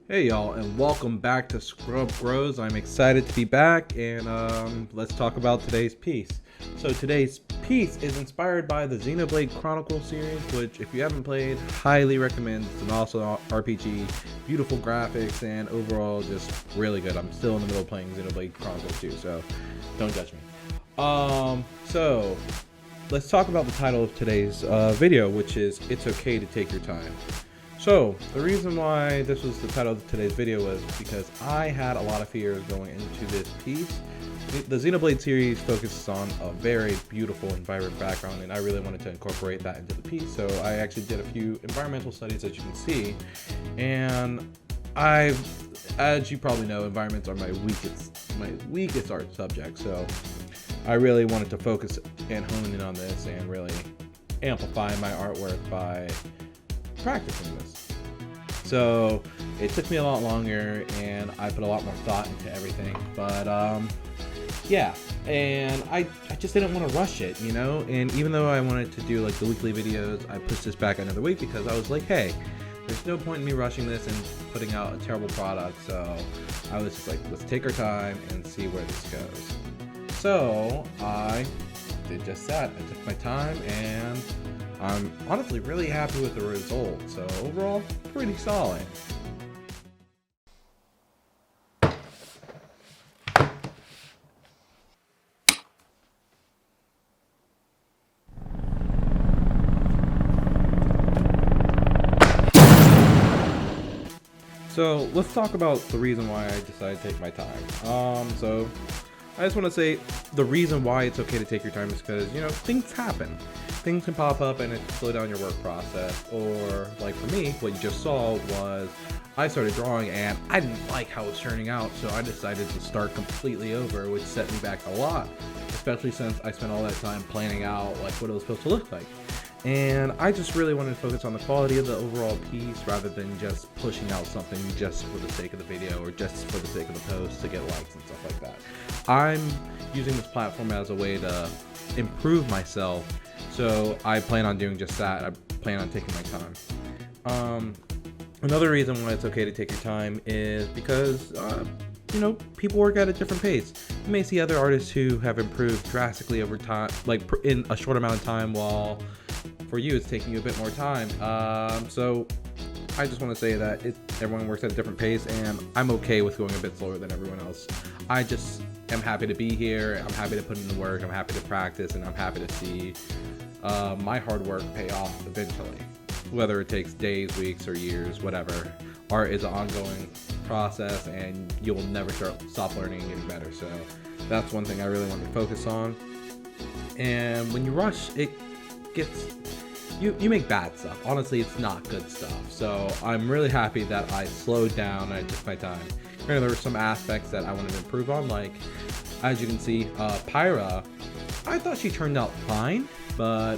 Hey y'all, and welcome back to Scrub Grows. I'm excited to be back, and let's talk about today's piece. So today's piece is inspired by the Xenoblade Chronicle series, which if you haven't played, highly recommend. It's an awesome RPG, beautiful graphics, and overall just really good. I'm still in the middle of playing Xenoblade Chronicle 2, so don't judge me. So let's talk about the title of today's video, which is It's Okay to Take Your Time. So, the reason why this was the title of today's video was because I had a lot of fears going into this piece. The Xenoblade series focuses on a very beautiful and vibrant background, and I really wanted to incorporate that into the piece. So I actually did a few environmental studies, as you can see, and as you probably know, environments are my weakest art subject. So I really wanted to focus and hone in on this and really amplify my artwork by practicing this. So it took me a lot longer and I put a lot more thought into everything, but yeah, and I just didn't want to rush it, you know. And even though I wanted to do like the weekly videos, I pushed this back another week because I was like, hey, there's no point in me rushing this and putting out a terrible product. So I was just like, let's take our time and see where this goes. So I did just that. I took my time, and I'm honestly really happy with the result. So overall, pretty solid. So let's talk about the reason why I decided to take my time. So I just want to say the reason why it's okay to take your time is because, you know, things happen. Things can pop up and it can slow down your work process. Or, like for me, what you just saw was I started drawing and I didn't like how it was turning out, so I decided to start completely over, which set me back a lot, especially since I spent all that time planning out like what it was supposed to look like. And I just really wanted to focus on the quality of the overall piece rather than just pushing out something just for the sake of the video or just for the sake of the post to get likes and stuff like that. I'm using this platform as a way to improve myself, so I plan on doing just that. I plan on taking my time. Another reason why it's okay to take your time is because you know, people work at a different pace. You may see other artists who have improved drastically over time, like in a short amount of time, while for you it's taking you a bit more time. So I just want to say that everyone works at a different pace, and I'm okay with going a bit slower than everyone else. I just am happy to be here. I'm happy to put in the work. I'm happy to practice, and I'm happy to see my hard work pay off eventually. Whether it takes days, weeks, or years, whatever. Art is an ongoing process, and you'll never stop learning and getting better. So that's one thing I really want to focus on. And when you rush, it gets you make bad stuff. Honestly, it's not good stuff. So I'm really happy that I slowed down and I took my time. Granted, there were some aspects that I wanted to improve on, like as you can see, Pyra, I thought she turned out fine, but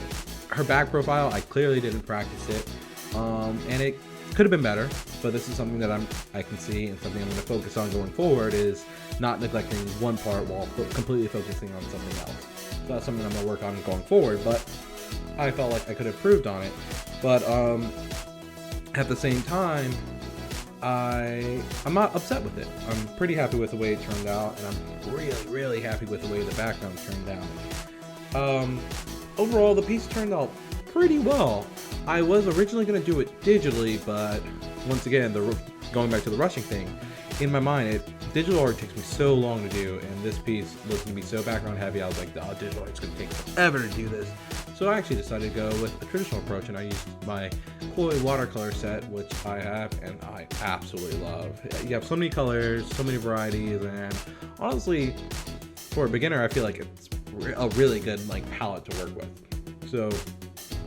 her back profile, I clearly didn't practice it, and it could have been better. But this is something that I can see, and something I'm going to focus on going forward is not neglecting one part while completely focusing on something else. So that's something I'm going to work on going forward. But I felt like I could have improved on it. But at the same time, I'm not upset with it. I'm pretty happy with the way it turned out, and I'm really happy with the way the background turned out. Overall, the piece turned out pretty well. I was originally going to do it digitally, but once again, going back to the rushing thing, in my mind, digital art takes me so long to do, and this piece was going to be so background heavy, I was like, oh, digital art's going to take forever to do this. So I actually decided to go with a traditional approach, and I used my Koi watercolor set, which I have, and I absolutely love. You have so many colors, so many varieties, and honestly, for a beginner, I feel like it's a really good like palette to work with. So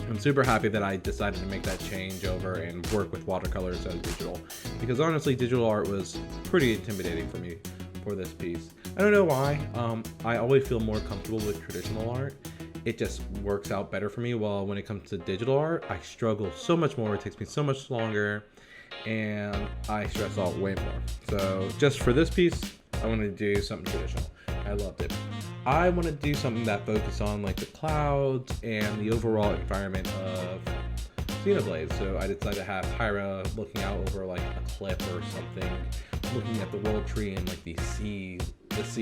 I'm super happy that I decided to make that change over and work with watercolors instead of digital, because honestly, digital art was pretty intimidating for me for this piece. I don't know why. I always feel more comfortable with traditional art. It just works out better for me, while when it comes to digital art, I struggle so much more. It takes me so much longer, and I stress out way more. So just for this piece, I wanted to do something traditional. I loved it. I want to do something that focuses on like the clouds and the overall environment of Xenoblade. So I decided to have Pyra looking out over like a cliff or something, looking at the world tree and like the sea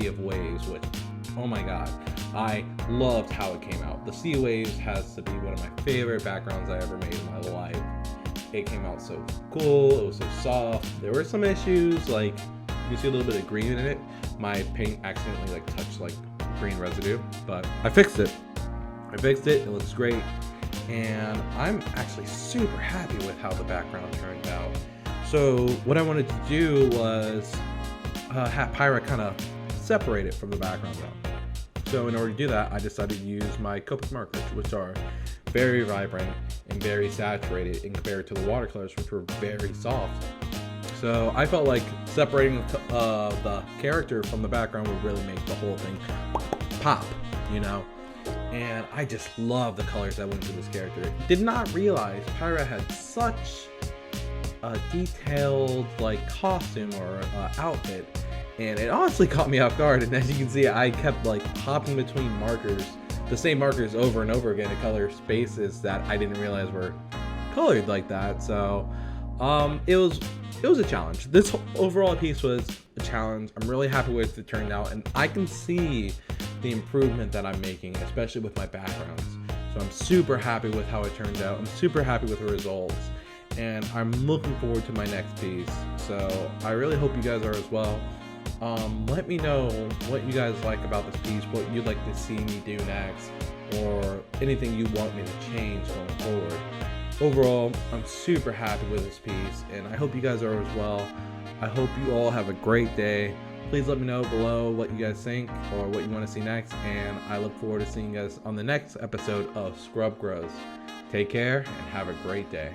of waves, which, oh my god, I loved how it came out. The sea of waves has to be one of my favorite backgrounds I ever made in my life. It came out so cool, it was so soft. There were some issues, like you see a little bit of green in it. My paint accidentally like touched like green residue, but I fixed it. It looks great. And I'm actually super happy with how the background turned out. So what I wanted to do was have Pyra kind of separate it from the background though. So in order to do that, I decided to use my Copic markers, which are very vibrant and very saturated in compared to the watercolors, which were very soft. So I felt like separating the character from the background would really make the whole thing pop, you know? And I just love the colors that went into this character. Did not realize Pyra had such a detailed like costume or outfit, and it honestly caught me off guard. And as you can see, I kept like hopping between markers, the same markers over and over again to color spaces that I didn't realize were colored like that. So it was a challenge. This overall piece was a challenge. I'm really happy with it turned out, and I can see the improvement that I'm making, especially with my backgrounds. So I'm super happy with how it turned out. I'm super happy with the results, and I'm looking forward to my next piece. So I really hope you guys are as well. Let me know what you guys like about this piece, what you'd like to see me do next, or anything you want me to change going forward. Overall, I'm super happy with this piece, and I hope you guys are as well. I hope you all have a great day. Please let me know below what you guys think or what you want to see next, and I look forward to seeing you guys on the next episode of Scrub Grows. Take care and have a great day.